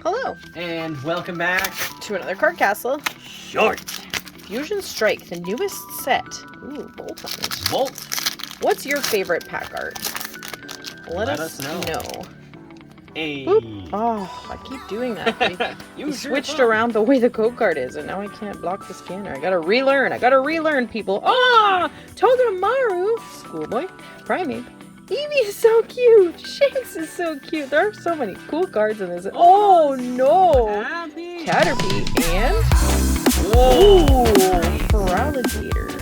Hello, And welcome back to another card castle. Short Fusion Strike, the newest set. Ooh, bolt-ons. Volt. What's your favorite pack art? Let us know. Hey. Boop. Oh, I keep doing that. You Use your switched thumb. around the way the code card is, and now I can't block the scanner. I gotta relearn, people. Ah! Togedemaru! Schoolboy. Primate. Eevee is so cute! Shanks is so cute! There are so many cool cards in this. Oh no! Happy. Caterpie and... Whoa. Ooh! Feraligatr.